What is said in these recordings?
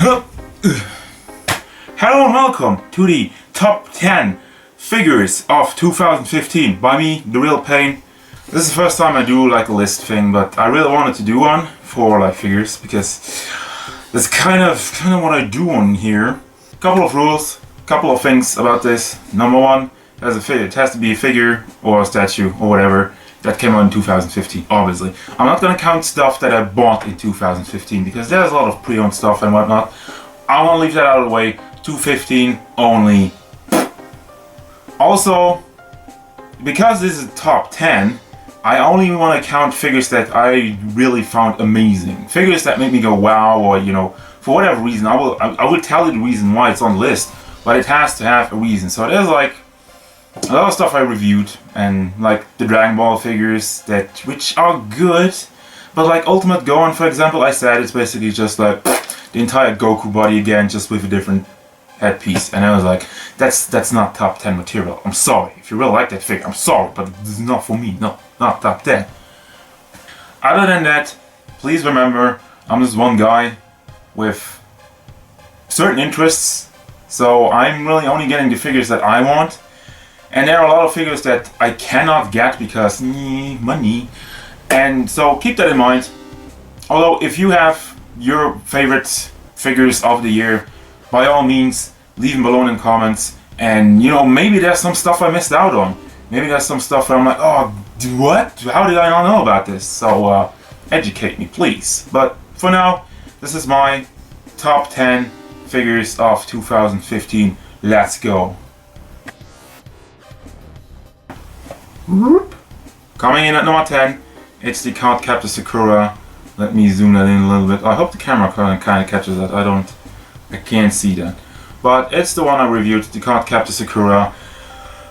Hello and welcome to the top 10 figures of 2015 by me, the real Payne. This is the first time I do like a list thing, but I really wanted to do one for like figures because that's kind of what I do on here. Couple of rules, couple of things about this. Number one, it has to be a figure or a statue or whatever that came out in 2015, obviously. I'm not gonna count stuff that I bought in 2015 because there's a lot of pre-owned stuff and whatnot. I want to leave that out of the way. 215 only. Also, because this is top 10, I only want to count figures that I really found amazing. Figures that make me go wow, or for whatever reason. I will tell you the reason why it's on the list, but it has to have a reason. So there's like a lot of stuff I reviewed, and like the Dragon Ball figures which are good, but like Ultimate Gohan, for example, I said it's basically just like the entire Goku body again, just with a different headpiece, and I was like, that's not top 10 material. I'm sorry if you really like that figure. I'm sorry, but this is not for me. No, not top 10. Other than that, please remember, I'm just one guy with certain interests, so I'm really only getting the figures that I want. And there are a lot of figures that I cannot get because money. And so keep that in mind. Although if you have your favorite figures of the year, by all means leave them below in the comments. And maybe there's some stuff I missed out on. Maybe there's some stuff where I'm like, oh, what? How did I not know about this? So educate me, please. But for now, this is my top 10 figures of 2015. Let's go. Coming in at number 10, it's the Card Captor Sakura. Let me zoom that in a little bit. I hope the camera kind of catches that. I can't see that. But it's the one I reviewed, the Card Captor Sakura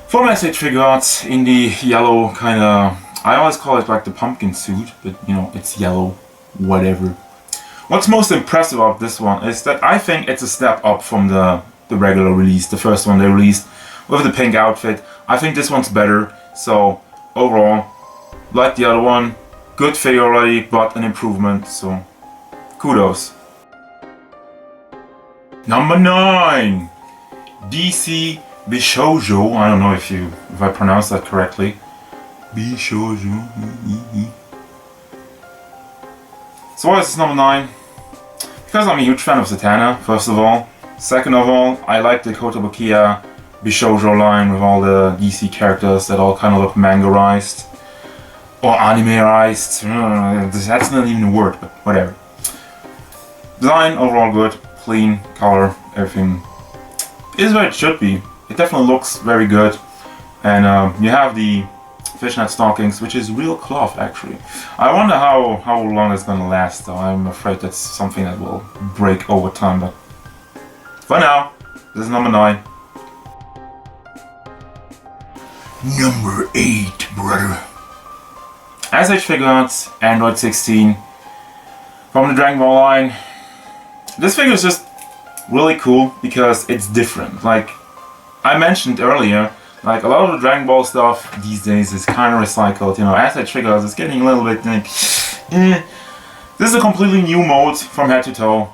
from SH Figuarts in the yellow kind of, I always call it like the pumpkin suit, but it's yellow, whatever. What's most impressive of this one is that I think it's a step up from the regular release, the first one they released with the pink outfit. I think this one's better. So overall, like the other one, good figure already, but an improvement, so kudos. Number 9, DC Bishoujo. I don't know if I pronounced that correctly. Bishoujo. So why is this number 9? Because I'm a huge fan of Zatanna, first of all. Second of all, I like the Kotobukiya Bishoujo line with all the DC characters that all kind of look mangarized or animeized. That's not even a word, but whatever. Design overall good, clean, color, everything is where it should be. It definitely looks very good, and you have the fishnet stockings, which is real cloth actually. I wonder how long it's gonna last though. I'm afraid that's something that will break over time, but for now, this is number 9. Number 8, brother. SH Figuarts, Android 16, from the Dragon Ball line. This figure is just really cool because it's different. Like I mentioned earlier, like a lot of the Dragon Ball stuff these days is kind of recycled. SH Figuarts is getting a little bit like, This is a completely new mold from head to toe.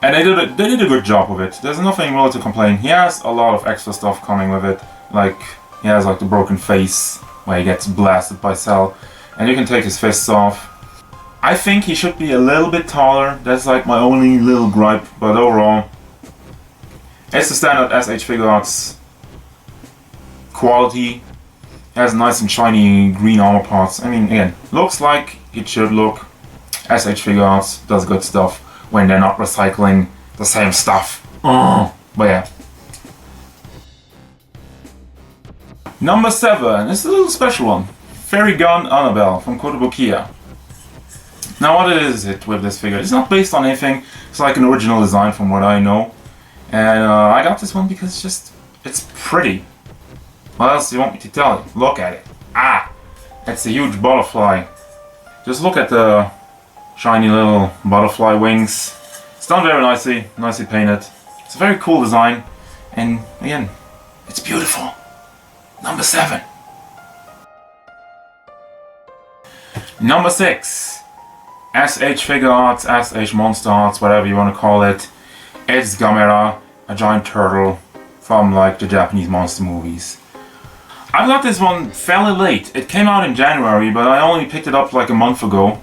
And they did a good job with it. There's nothing really to complain. He has a lot of extra stuff coming with it. Like, he has like the broken face where he gets blasted by Cell, and you can take his fists off. I think he should be a little bit taller. That's like my only little gripe, but overall, it's the standard SH Figuarts quality. It has nice and shiny green armor parts. I mean, again, looks like it should look. SH Figuarts does good stuff when they're not recycling the same stuff. But yeah. Number 7, this is a little special one. Fairy Gun Annabelle from Kotobukiya. Now what is it with this figure? It's not based on anything. It's like an original design from what I know. And I got this one because it's pretty. What else do you want me to tell you? Look at it. It's a huge butterfly. Just look at the shiny little butterfly wings. It's done very nicely painted. It's a very cool design, and again, it's beautiful. Number 7. Number 6, SH Figure Arts, SH Monster Arts, whatever you want to call it. It's Gamera, a giant turtle from like the Japanese monster movies. I got this one fairly late. It came out in January, but I only picked it up like a month ago.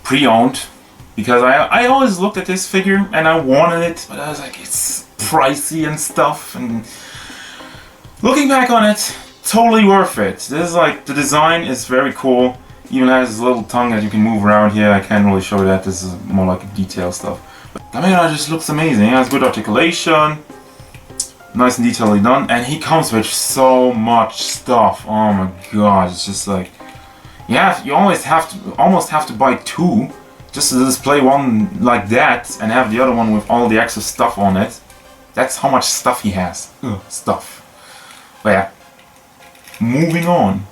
Pre-owned. Because I always looked at this figure and I wanted it, but I was like, it's pricey and stuff. And looking back on it, totally worth it. This is like, the design is very cool. Even has this little tongue that you can move around here. I can't really show you that. This is more like detail stuff. But Gamera just looks amazing. He has good articulation. Nice and detailedly done. And he comes with so much stuff. Oh my god. It's just like, you almost have to buy two just to display one like that and have the other one with all the extra stuff on it. That's how much stuff he has. Stuff. But yeah. Moving on.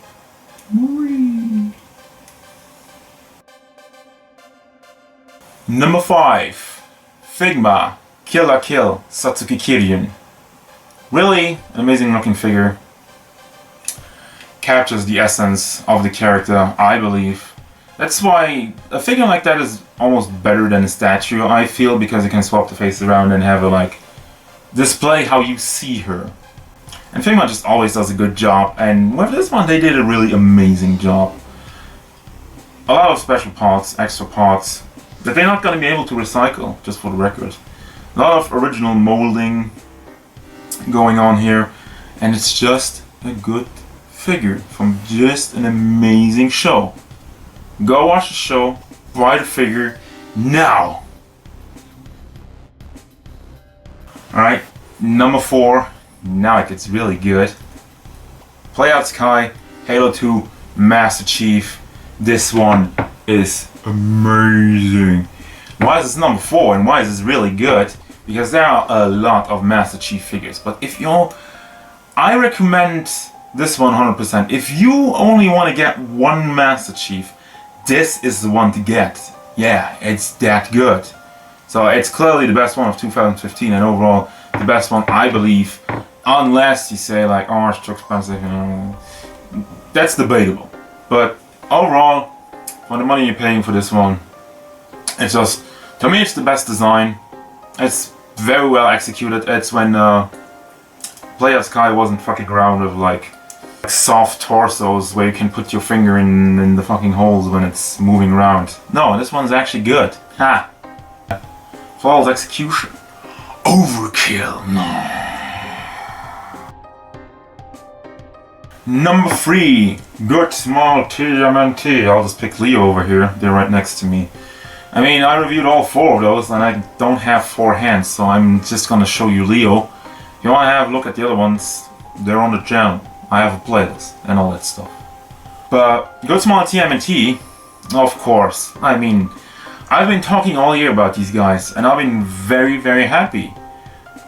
Number 5. Figma Kill la Kill Satsuki Kiryun. Really an amazing looking figure. Captures the essence of the character, I believe. That's why a figure like that is almost better than a statue, I feel, because you can swap the face around and have her like display how you see her. And Figma just always does a good job, and with this one they did a really amazing job. A lot of special parts, extra parts, that they're not going to be able to recycle, just for the record. A lot of original molding going on here, and it's just a good figure from just an amazing show. Go watch the show, buy the figure now! Alright, number 4, now it gets really good. Play Out Sky, Halo 2, Master Chief. This one is amazing. Why is this number 4 and why is this really good? Because there are a lot of Master Chief figures, but I recommend this one 100%. If you only want to get one Master Chief, this is the one to get. Yeah, it's that good. So it's clearly the best one of 2015 and overall the best one, I believe. Unless you say like, oh, it's too expensive, That's debatable. But overall, for the money you're paying for this one, it's just, to me it's the best design. It's very well executed. It's when Play Out Sky wasn't fucking around with like soft torsos where you can put your finger in the fucking holes when it's moving around. No, this one's actually good. Ha! Flawless execution. Overkill. Number 3. Good Small TMNT. I'll just pick Leo over here. They're right next to me. I mean, I reviewed all 4 of those and I don't have 4 hands, so I'm just gonna show you Leo. If you wanna have a look at the other ones, they're on the channel. I have a playlist and all that stuff. But Good Small TMNT, of course. I mean, I've been talking all year about these guys and I've been very, very happy.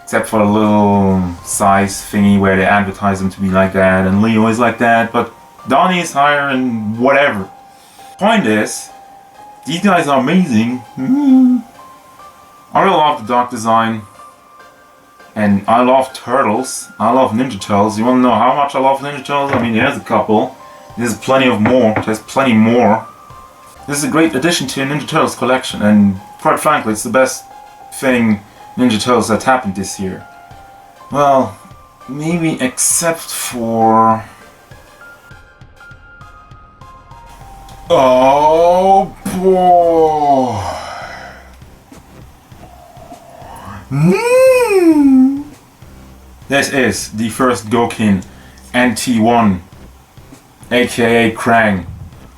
Except for the little size thingy where they advertise them to be like that and Leo is like that, but Donnie is higher and whatever. Point is, these guys are amazing. I really love the dark design. And I love turtles. I love Ninja Turtles. You want to know how much I love Ninja Turtles? I mean, there's a couple. There's plenty of more. There's plenty more. This is a great addition to Ninja Turtles collection, and quite frankly, it's the best thing Ninja Turtles that's happened this year. Well, maybe except for... Oh boy! This is the first Gouken NT1, aka Krang.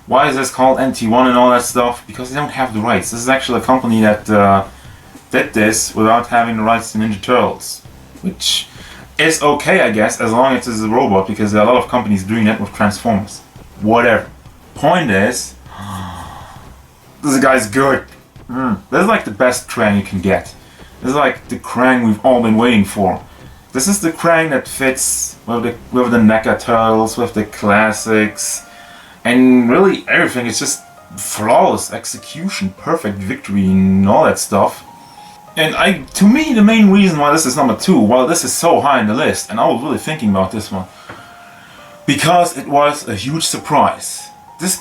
Why is this called NT1 and all that stuff? Because they don't have the rights. This is actually a company that did this without having the rights to Ninja Turtles. Which is okay, I guess, as long as it's a robot, because there are a lot of companies doing that with Transformers. Whatever. Point is, this guy's good. This is like the best Krang you can get. This is like the Krang we've all been waiting for. This is the Krang that fits with the NECA Turtles, with the classics, and really everything. It's just flawless execution, perfect victory, and all that stuff. And to me, the main reason why this is number 2, while this is so high on the list, and I was really thinking about this one, because it was a huge surprise. This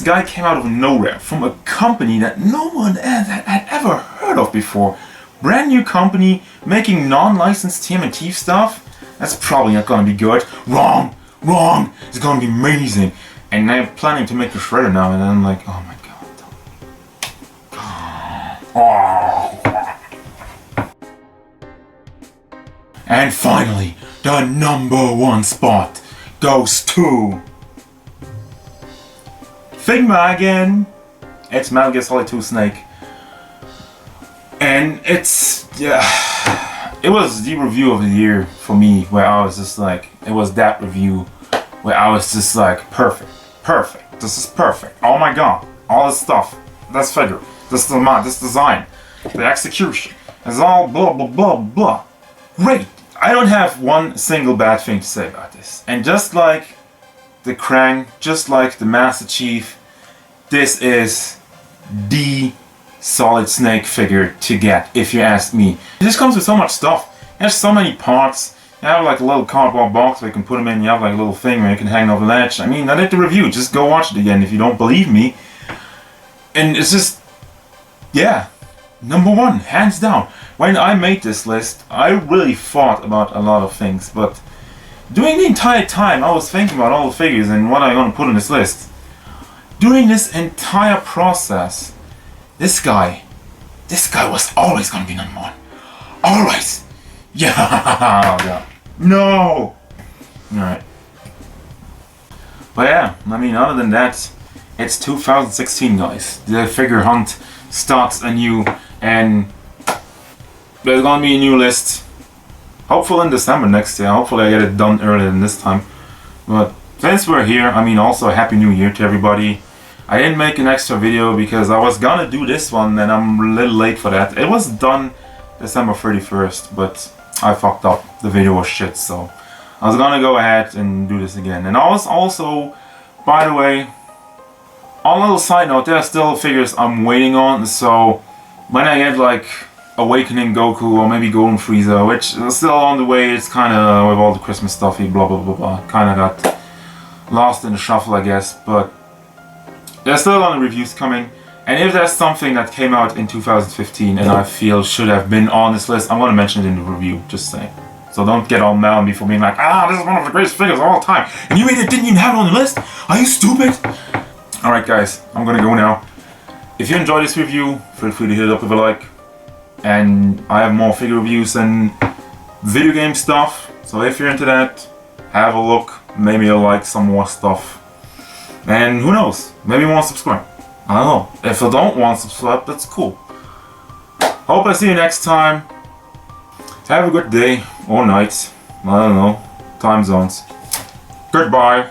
guy came out of nowhere from a company that no one had ever heard of before. Brand new company making non-licensed TMNT stuff. That's probably not gonna be good. Wrong. It's gonna be amazing. And they're planning to make a shredder now, and I'm like, oh my god. And finally, the #1 spot goes to Figma again. It's Metal Gear Solid 2 Snake. And it was the review of the year for me, where I was just like, it was that review where I was just like, perfect, this is perfect. Oh my god, all this stuff, this figure, this design, the execution, it's all blah blah blah blah. Great. I don't have one single bad thing to say about this. And just like the Krang, just like the Master Chief, this is the Solid Snake figure to get, if you ask me. It just comes with so much stuff. There's so many parts. You have like a little cardboard box where you can put them in. You have like a little thing where you can hang over the ledge. I mean, I did the review. Just go watch it again if you don't believe me. And it's just, yeah, #1, hands down. When I made this list, I really thought about a lot of things, but during the entire time I was thinking about all the figures and what I'm gonna put on this list. During this entire process, this guy was always gonna be #1. Always! Yeah! No! Alright. But yeah, I mean, other than that, it's 2016, guys. The figure hunt starts anew, and there's gonna be a new list. Hopefully in December next year. Hopefully I get it done earlier than this time. But since we're here, I mean, also a Happy New Year to everybody. I didn't make an extra video because I was gonna do this one and I'm a little late for that. It was done December 31st, but I fucked up. The video was shit, so I was gonna go ahead and do this again. And I was also, by the way, on a little side note, there are still figures I'm waiting on, so when I get like Awakening Goku or maybe Golden Frieza, which is still on the way, it's kinda with all the Christmas stuffy, blah blah blah blah, kinda got lost in the shuffle, I guess, but there's still a lot of reviews coming, and if there's something that came out in 2015 and I feel should have been on this list, I'm gonna mention it in the review, just saying. So don't get all mad at me for being like, this is one of the greatest figures of all time, and you didn't even have it on the list? Are you stupid? Alright guys, I'm gonna go now. If you enjoyed this review, feel free to hit it up with a like. And I have more figure reviews and video game stuff, so if you're into that, have a look. Maybe you'll like some more stuff. And who knows, maybe you want to subscribe. I don't know. If you don't want to subscribe, that's cool. Hope I see you next time. Have a good day or night. I don't know. Time zones. Goodbye.